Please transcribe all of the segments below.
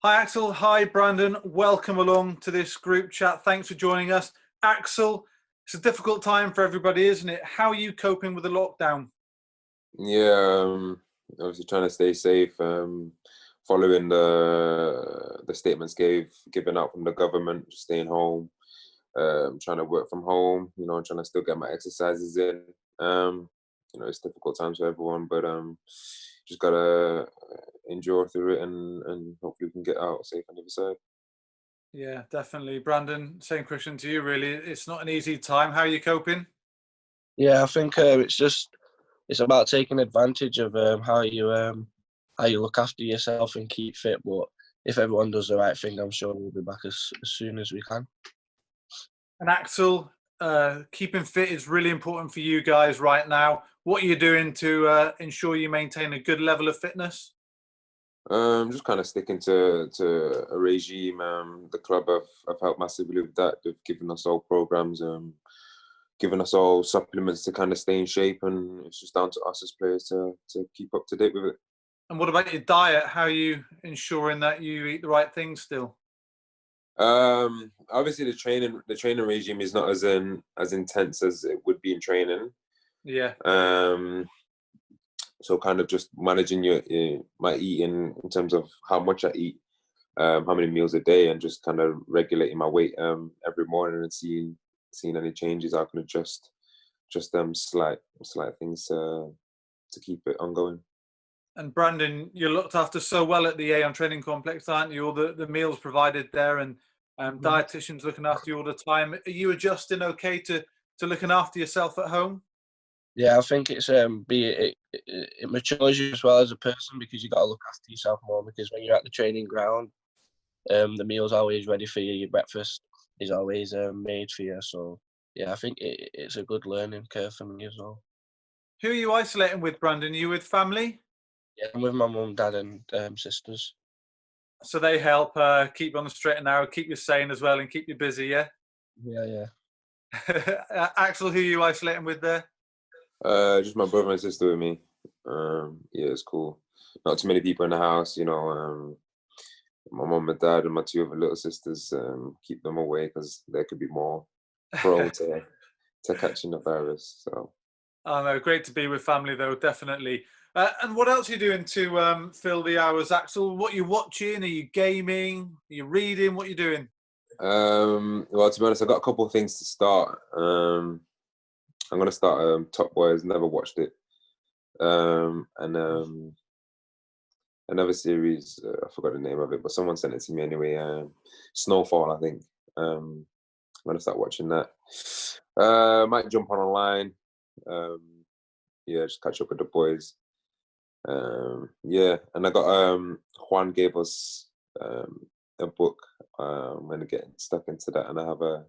Hi, Axel. Hi, Brandon. Welcome along to this group chat. Thanks for joining us. Axel, it's a difficult time for everybody, isn't it? How are you coping with the lockdown? Yeah, obviously trying to stay safe, following the statements given out from the government, just staying home, trying to work from home, trying to still get my exercises in. It's difficult times for everyone, but just gotta endure through it and hopefully we can get out safe on the other side. Yeah, definitely. Brandon, same question to you, really. It's not an easy time. How are you coping? Yeah, I think it's about taking advantage of how you look after yourself and keep fit. But if everyone does the right thing, I'm sure we'll be back as soon as we can. And Axel, keeping fit is really important for you guys right now. What are you doing to ensure you maintain a good level of Just kind of sticking to a regime. The club have helped massively with that. They've given us all programs, given us all supplements to kind of stay in shape, and it's just down to us as players to keep up to date with it. And what about your diet? How are you ensuring that you eat the right things still? Obviously the training regime is not as intense as it would be in training. Yeah. So kind of just managing my eating in terms of how much I eat, how many meals a day, and just kind of regulating my weight every morning and seeing any changes I can adjust. Just slight things to keep it ongoing. And Brandon, you're looked after so well at the Aon Training Complex, aren't you? All the meals provided there, and Mhm. dietitians looking after you all the time. Are you adjusting okay to looking after yourself at home? Yeah, I think it's it matures you as well as a person because you got to look after yourself more. Because when you're at the training ground, the meal's always ready for you. Your breakfast is always made for you. So yeah, I think it's a good learning curve for me as well. Who are you isolating with, Brandon? Are you with family? Yeah, I'm with my mum, dad, and sisters. So they help keep you on the straight and narrow, keep you sane as well, and keep you busy, yeah? Yeah, yeah. Axel, who are you isolating with there? Just my brother and sister with me. Yeah, it's cool. Not too many people in the house, my mom and dad and my two other little sisters, keep them away because they could be more prone to catching the virus. So Oh no, great to be with family though, definitely. And what else are you doing to fill the hours, Axel? What are you watching? Are you gaming? Are you reading? What are you doing? well, to be honest, I got a couple of things to start. I'm gonna start Top Boys. Never watched it. And another series. I forgot the name of it, but someone sent it to me anyway. Snowfall, I think. I'm gonna start watching that. Might jump on online. Um, yeah, just catch up with the boys. Yeah, and I got Juan gave us a book. I'm gonna get stuck into that, and I have the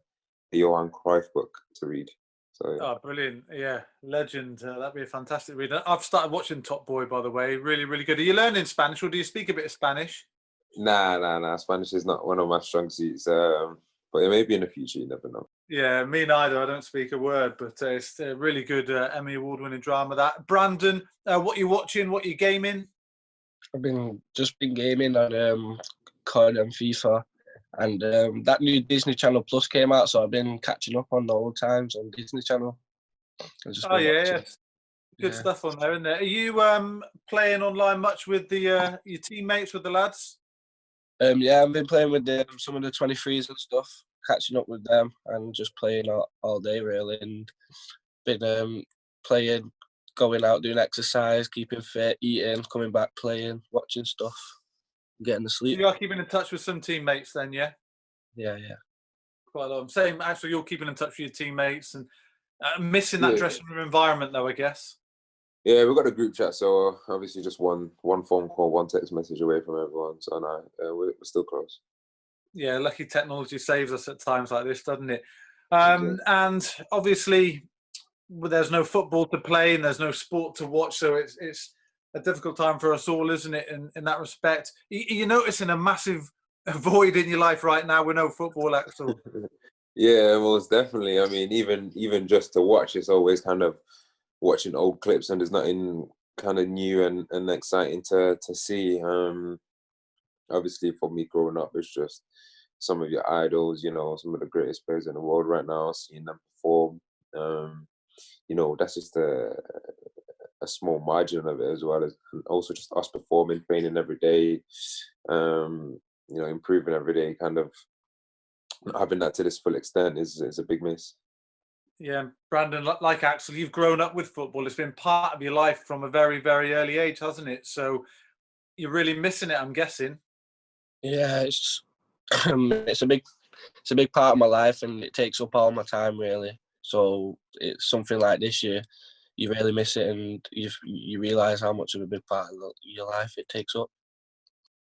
Johan Cruyff book to read. So yeah. Oh, brilliant. Yeah, legend. That'd be a fantastic read. I've started watching Top Boy, by the way. Really, really good. Are you learning Spanish or do you speak a bit of Spanish? Nah. Spanish is not one of my strong suits. But it may be in the future. You never know. Yeah, me neither. I don't speak a word, but it's a really good Emmy Award-winning drama. That Brandon, what you watching? What you gaming? I've been gaming on COD and FIFA, and that new Disney Channel Plus came out, so I've been catching up on the old times on Disney Channel. I've just Oh been yeah, watching. yes, good Yeah, stuff on there, isn't there? Are you playing online much with the your teammates, with the lads? yeah, I've been playing with some of the 23s and stuff, catching up with them, and just playing all day really, and been playing, going out doing exercise, keeping fit, eating, coming back, playing, watching stuff, getting to So sleep. you are keeping in touch with some teammates, then, yeah? Yeah, yeah. Quite a lot. Same. Actually, you're keeping in touch with your teammates and missing that Yeah, dressing room environment, though. I guess. yeah. We've got a group chat, so obviously just one phone call, one text message away from everyone. So no, we're still close. Yeah, lucky technology saves us at times like this, doesn't it? Exactly. And obviously, there's no football to play and there's no sport to watch, so it's a difficult time for us all, isn't it? In that respect, you're noticing a massive void in your life right now with no football, Axel. Yeah, most definitely. I mean, even just to watch, it's always kind of watching old clips, and there's nothing kind of new and exciting to see. obviously for me growing up, it's just some of your idols, you know, some of the greatest players in the world right now, seeing them perform. You know, that's just a small margin of it, as well as, and also just us performing, training every day, you know, improving every day. Kind of not having that to this full extent is a big miss. Yeah, Brandon, like Axel, you've grown up with football. It's been part of your life from a very, very early age, hasn't it? So you're really missing it, I'm guessing. Yeah, it's it's a big part of my life, and it takes up all my time really. So it's something like this year, you really miss it, and you realise how much of a big part of your life it takes up.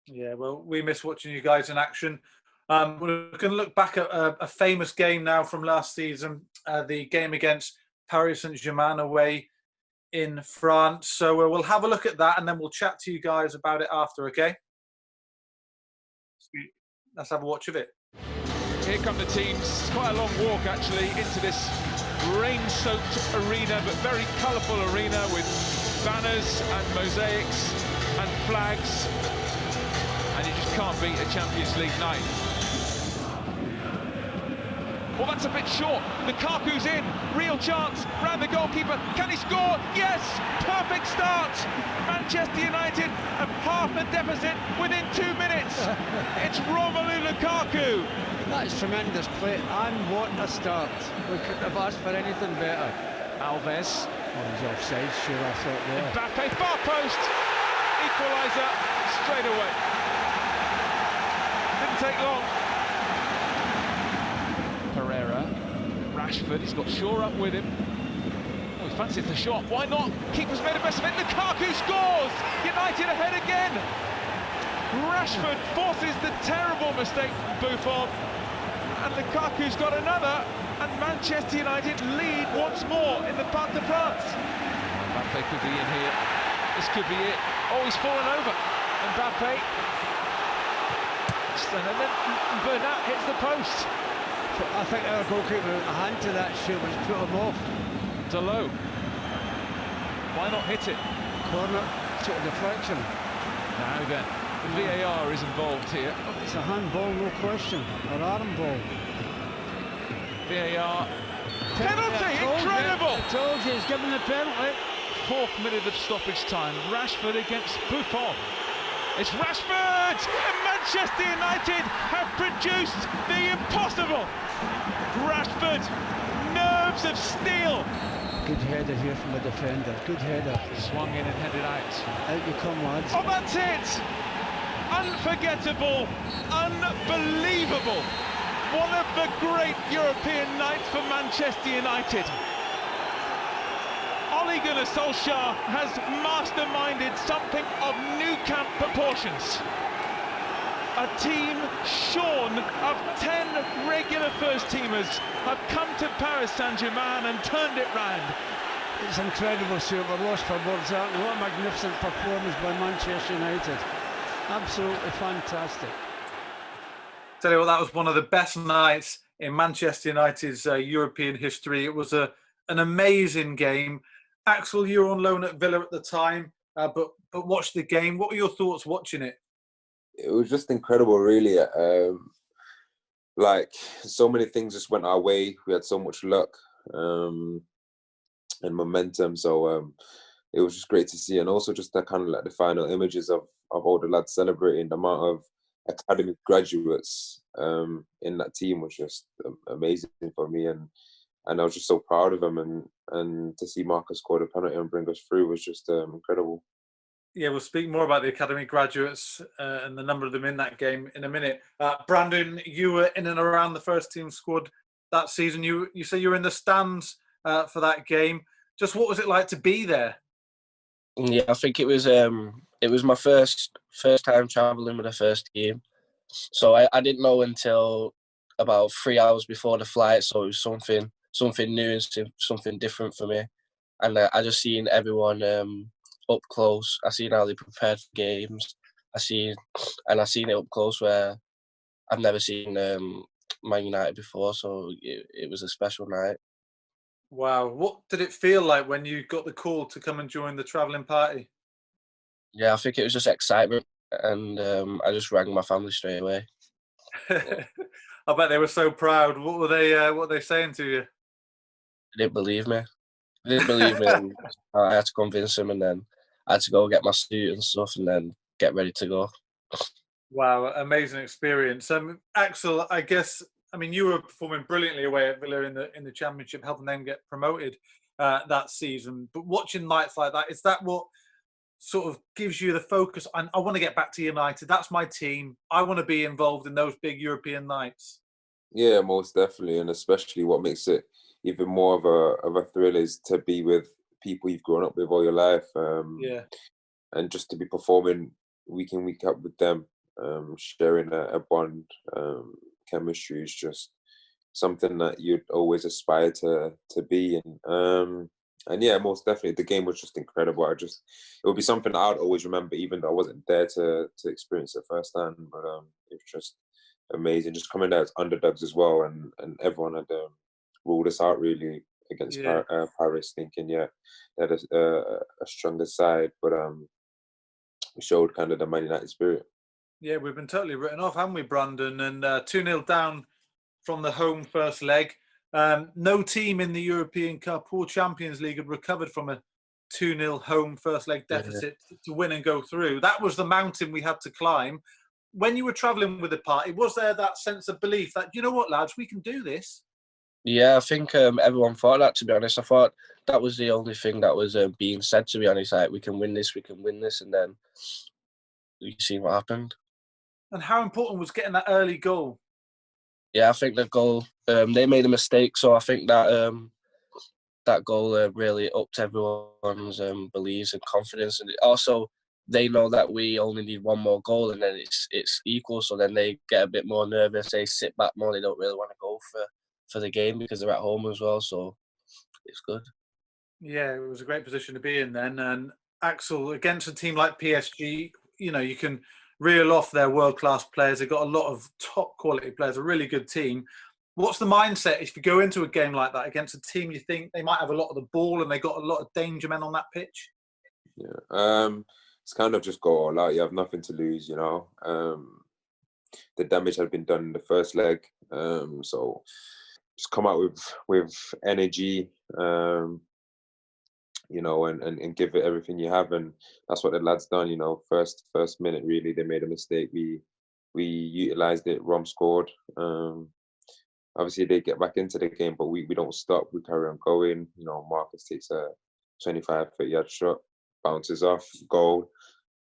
Yeah, well, we miss watching you guys in action. We're going to look back at a famous game now from last season, the game against Paris Saint-Germain away in France. So we'll have a look at that, and then we'll chat to you guys about it after, okay? Let's have a watch of it. Here come the teams. It's quite a long walk, actually, into this rain-soaked arena, but very colourful arena with banners and mosaics and flags. And you just can't beat a Champions League night. Well, that's a bit short. Lukaku's in. Real chance. Round the goalkeeper. Can he score? Yes! Perfect start. Manchester United have half the deficit within 2 minutes. It's Romelu Lukaku. That is tremendous play, and what a start. We couldn't have asked for anything better. Alves. Oh, he's offside, sure, I thought there. Mbappe, far post. Equaliser straight away. Didn't take long. Pereira. Rashford, he's got Shaw up with him. Oh, he fancies the shot. Why not? Keeper's made the best of it. Lukaku scores! United ahead again. Rashford forces the terrible mistake from Buffon. And Lukaku's got another, and Manchester United lead once more in the Parc des Princes. Mbappe could be in here. This could be it. Oh, he's fallen over. Mbappe. And then Bernat hits the post. I think our goalkeeper, a hand to that shoot, which put him off. Delo. Why not hit it? Corner, sort of deflection. Now then, the VAR is involved here. It's a handball, no question, or arm ball. VAR. Penalty! Incredible! I told you, he's given the penalty. 4th minute of stoppage time. Rashford against Buffon. It's Rashford! And Manchester United have produced the impossible. Rashford, nerves of steel. Good header here from the defender, good header. Swung in and headed out. Out you come, lads. Oh, that's it! Unforgettable, unbelievable. One of the great European nights for Manchester United. Ole Gunnar Solskjaer has masterminded something of Nou Camp proportions. A team shorn of 10 regular first-teamers have come to Paris Saint-Germain and turned it round. It's incredible, Stuart. We're lost for words, aren't we? What a magnificent performance by Manchester United. Absolutely fantastic. Tell you what, that was one of the best nights in Manchester United's European history. It was an amazing game. Axel, you were on loan at Villa at the time, but watched the game. What were your thoughts watching it? It was just incredible, really. Like, so many things just went our way. We had so much luck and momentum. So it was just great to see. And also just that kind of like the final images of all the lads celebrating, the amount of academy graduates in that team was just amazing for me. And I was just so proud of them. And to see Marcus score the penalty and bring us through was just incredible. Yeah, we'll speak more about the academy graduates and the number of them in that game in a minute. Brandon, you were in and around the first team squad that season. You say you were in the stands for that game. Just what was it like to be there? Yeah, I think it was my first time travelling with the first team. So I didn't know until about 3 hours before the flight. So it was something new and something different for me. And I just seen everyone up close. I seen how they prepared for games. I seen it up close where I've never seen Man United before. So it was a special night. Wow. What did it feel like when you got the call to come and join the travelling party? Yeah, I think it was just excitement. and I just rang my family straight away. I bet they were so proud. What were they saying to you? They didn't believe me. They didn't believe me, and I had to convince them, and then I had to go get my suit and stuff, and then get ready to go. Wow, amazing experience. Axel, I guess, I mean, you were performing brilliantly away at Villa in the Championship, helping them get promoted that season. But watching nights like that, is that what sort of gives you the focus? I want to get back to United. That's my team. I want to be involved in those big European nights. Yeah, most definitely, and especially what makes it even more of a thrill is to be with people you've grown up with all your life. Yeah. And just to be performing week in, week out with them, sharing a bond, chemistry is just something that you'd always aspire to be. And yeah, most definitely, the game was just incredible. It would be something I'd always remember, even though I wasn't there to experience it firsthand. But it was just amazing, just coming there as underdogs as well, and everyone had ruled us out really against Paris, thinking they had a stronger side, but showed kind of the Man United spirit. Yeah, we've been totally written off, haven't we, Brandon? And 2-0 down from the home first leg. No team in the European Cup or Champions League had recovered from a 2-0 home first leg deficit to win and go through. That was the mountain we had to climb. When you were travelling with the party, was there that sense of belief that, you know what, lads, we can do this? Yeah, I think everyone thought that, to be honest. I thought that was the only thing that was being said, to be honest. Like, we can win this, and then you see what happened. And how important was getting that early goal? Yeah, I think the goal, they made a mistake, so I think that that goal really upped everyone's beliefs and confidence. And also, they know that we only need one more goal, and then it's equal, so then they get a bit more nervous. They sit back more. They don't really want to go for the game because they're at home as well, so it's good. Yeah, it was a great position to be in then. And Axel, against a team like PSG, you know, you can reel off their world-class players. They've got a lot of top quality players, a really good team. What's the mindset if you go into a game like that against a team you think they might have a lot of the ball and they got a lot of danger men on that pitch? Yeah, it's kind of just go all out. You have nothing to lose, you know. The damage had been done in the first leg, so just come out with energy, you know, and give it everything you have, and that's what the lads done. You know, first minute really, they made a mistake. We utilised it. Rom scored. Obviously, they get back into the game, but we don't stop. We carry on going. You know, Marcus takes a 25-30-yard shot, bounces off, goal.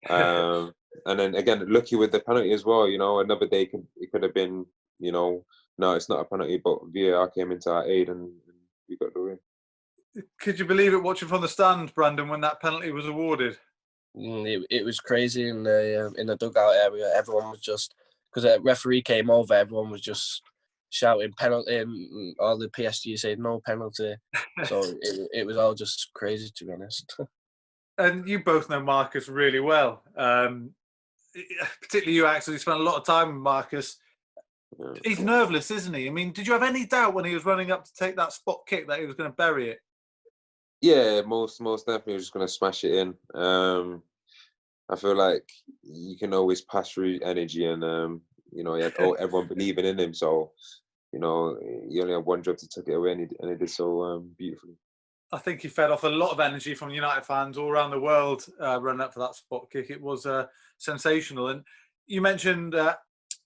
And then again, lucky with the penalty as well. You know, another day it could have been, you know, no, it's not a penalty, but VAR came into our aid and we got the win. Could you believe it watching from the stand, Brandon, when that penalty was awarded? It was crazy in the dugout area. Everyone was just, because the referee came over, everyone was just shouting penalty, and all the PSG said no penalty. So it was all just crazy, to be honest. And you both know Marcus really well. Particularly you, Axel. You spent a lot of time with Marcus. Yeah. He's nerveless, isn't he? I mean, did you have any doubt when he was running up to take that spot kick that he was going to bury it? Yeah, most definitely was just going to smash it in. I feel like you can always pass through energy, and you know, he had everyone believing in him. So, you know, you only had one job to take it away, and he did so beautifully. I think he fed off a lot of energy from United fans all around the world running up for that spot kick. It was sensational. And you mentioned,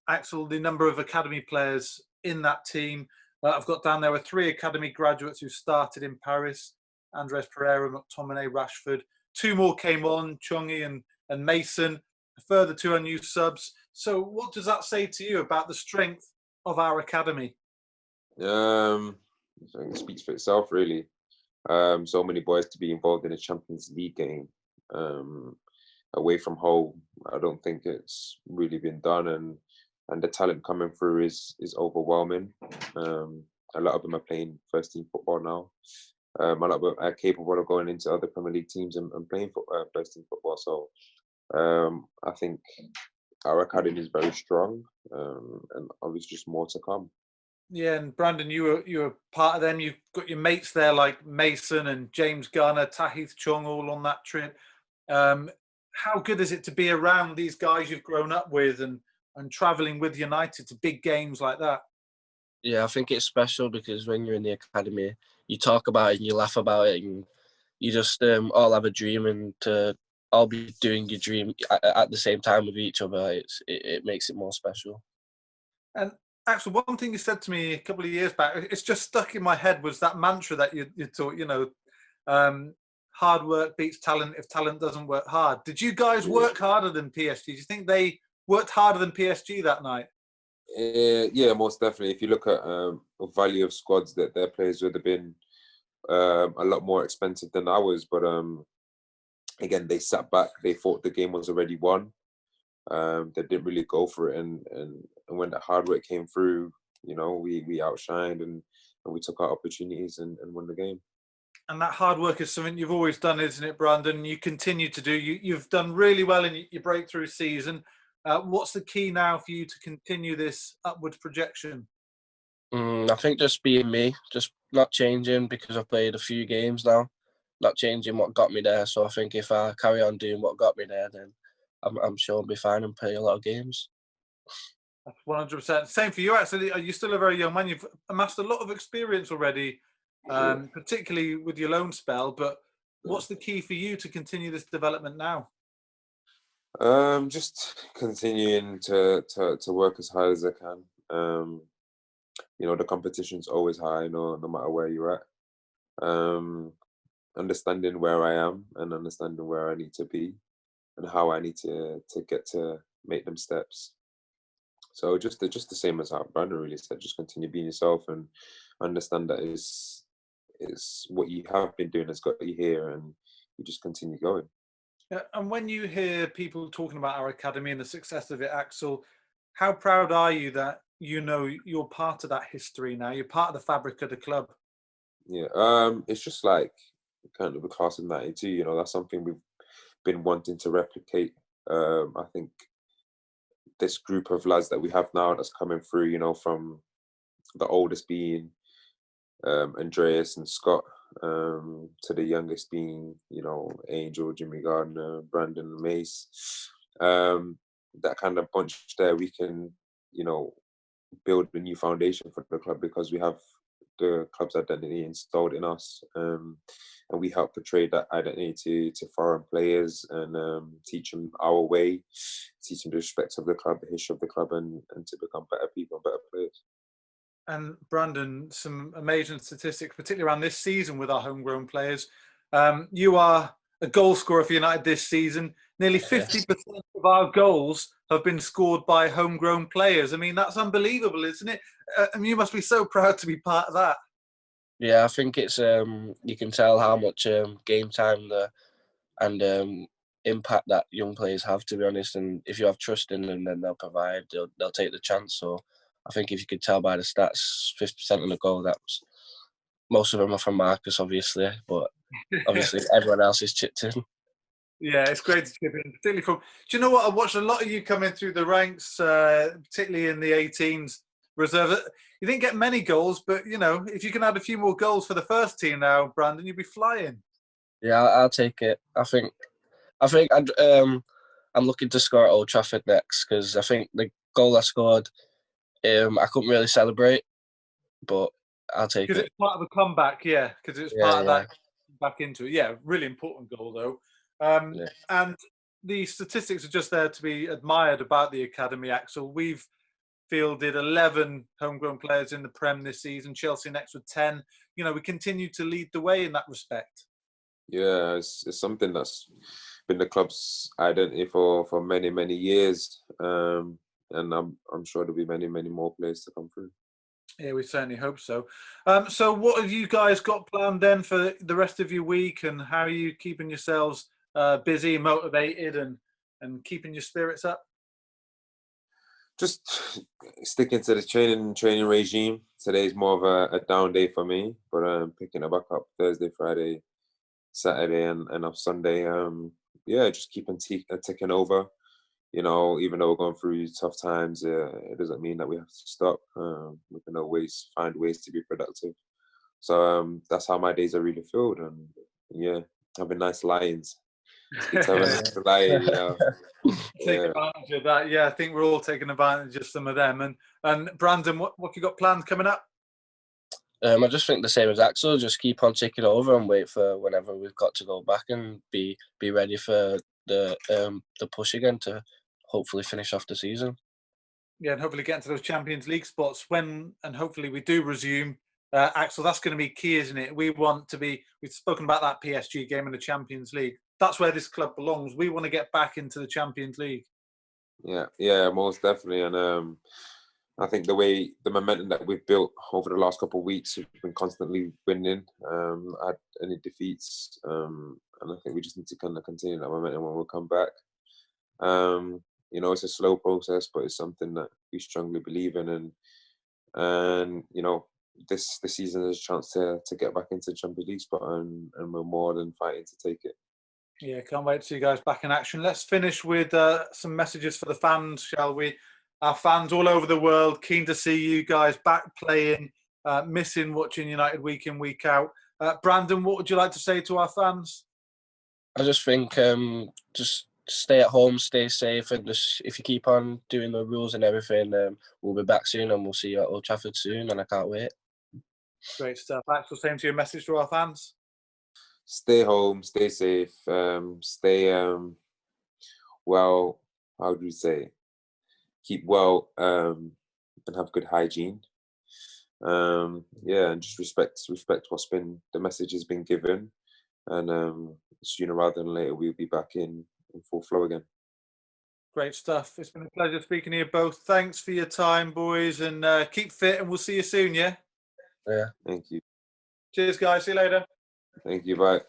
Axel, the number of academy players in that team. I've got down there were 3 academy graduates who started in Paris: Andres Pereira, McTominay, Rashford. 2 more came on, Chongi and Mason. A further 2 unused subs. So what does that say to you about the strength of our academy? I think it speaks for itself, really. So many boys to be involved in a Champions League game away from home. I don't think it's really been done, and the talent coming through is overwhelming. A lot of them are playing first team football now. A lot of them are capable of going into other Premier League teams and playing first team football. So I think our academy is very strong, and obviously just more to come. Yeah, and Brandon, you were part of them. You've got your mates there like Mason and James Garner, Tahith Chong, all on that trip. how good is it to be around these guys you've grown up with and travelling with United to big games like that? Yeah, I think it's special because when you're in the academy, you talk about it and you laugh about it, and you just all have a dream, and to all be doing your dream at the same time with each other, it makes it more special. And Axel, one thing you said to me a couple of years back, it's just stuck in my head, was that mantra that you taught, hard work beats talent if talent doesn't work hard. Did you guys work harder than PSG? Do you think they worked harder than PSG that night? Yeah, most definitely. If you look at the value of squads, that their players would have been a lot more expensive than ours. But again, they sat back. They thought the game was already won. They didn't really go for it, and when the hard work came through, we outshined and we took our opportunities and won the game. And that hard work is something you've always done, isn't it, Brandon? You continue to do. You've done really well in your breakthrough season. What's the key now for you to continue this upwards projection? I think just being me, just not changing, because I've played a few games now, not changing what got me there. So I think if I carry on doing what got me there, then I'm sure I'll be fine and play a lot of games. 100%. Same for you, actually. You're still a very young man. You've amassed a lot of experience already, particularly with your loan spell. But what's the key for you to continue this development now? Just continuing to work as hard as I can. The competition's always high, no matter where you're at. Understanding where I am and understanding where I need to be and how I need to get to make them steps. So just the same as how Brandon really said, just continue being yourself and understand that is what you have been doing has got you here, and you just continue going. Yeah, and when you hear people talking about our academy and the success of it, Axel, how proud are you that you're part of that history now? You're part of the fabric of the club. Yeah, it's just like kind of the class of '92. That's something we've been wanting to replicate. I think this group of lads that we have now that's coming through, from the oldest being Andreas and Scott, to the youngest being, Angel, Jimmy Gardner, Brandon, and Mace. That kind of bunch there, we can, build a new foundation for the club because we have the club's identity installed in us, and we help portray that identity to foreign players and teach them our way, teach them the respect of the club, the history of the club, and to become better people and better players. And Brandon, some amazing statistics, particularly around this season with our homegrown players. You are a goal scorer for United this season. Nearly 50% of our goals have been scored by homegrown players. I mean, that's unbelievable, isn't it? And you must be so proud to be part of that. Yeah, I think it's you can tell how much game time and impact that young players have, to be honest. And if you have trust in them, then they'll provide. They'll take the chance. So I think if you could tell by the stats, 50% of the goal, most of them are from Marcus, obviously, but obviously everyone else is chipped in. Yeah, it's great to chip in, particularly from. Do you know what? I watched a lot of you coming through the ranks, particularly in the 18s reserve. You didn't get many goals, but if you can add a few more goals for the first team now, Brandon, you'd be flying. Yeah, I'll take it. I think I'm looking to score at Old Trafford next, because I think the goal I scored, I couldn't really celebrate, but I'll take it. Because it's part of the comeback, yeah. Because it's part of that back into it. Yeah, really important goal though. And the statistics are just there to be admired about the academy, Axel. We've fielded 11 homegrown players in the Prem this season. Chelsea next with 10. We continue to lead the way in that respect. Yeah, it's something that's been the club's identity for many, many years, and I'm sure there'll be many, many more players to come through. Yeah, we certainly hope so. So what have you guys got planned then for the rest of your week, and how are you keeping yourselves busy, motivated, and keeping your spirits up? Just sticking to the training regime. Today's more of a down day for me, but I'm picking it back up Thursday, Friday, Saturday, and up Sunday. Just keeping ticking over. Even though we're going through tough times, it doesn't mean that we have to stop. We can always find ways to be productive. So that's how my days are really filled, and having nice lines It's having a variety, you know. Take advantage of that. Yeah, I think we're all taking advantage of some of them. And Brandon, what you got planned coming up? I just think the same as Axel. Just keep on ticking over and wait for whenever we've got to go back and be ready for the push again to hopefully finish off the season. Yeah, and hopefully get into those Champions League spots when, and hopefully we do resume. Axel, that's going to be key, isn't it? We want to be. We've spoken about that PSG game in the Champions League. That's where this club belongs. We want to get back into the Champions League. Yeah, most definitely. And I think the momentum that we've built over the last couple of weeks, we've been constantly winning, had any defeats, and I think we just need to kind of continue that momentum when we come back. You know, it's a slow process, but it's something that we strongly believe in, and you know, this season is a chance to get back into the Champions League spot, and we're more than fighting to take it. Yeah, can't wait to see you guys back in action. Let's finish with some messages for the fans, shall we? Our fans all over the world, keen to see you guys back playing, missing watching United week in, week out. Brandon, what would you like to say to our fans? I just think just stay at home, stay safe, and just if you keep on doing the rules and everything, we'll be back soon and we'll see you at Old Trafford soon, and I can't wait. Great stuff. Axel, same to your message to our fans. Stay home, stay safe, stay well. How do you say? Keep well and have good hygiene. Yeah, and just respect what's been the message has been given, and sooner rather than later we'll be back in full flow again. Great stuff. It's been a pleasure speaking to you both. Thanks for your time, boys, and keep fit, and we'll see you soon. Yeah. Yeah. Thank you. Cheers, guys. See you later. Thank you. Bye.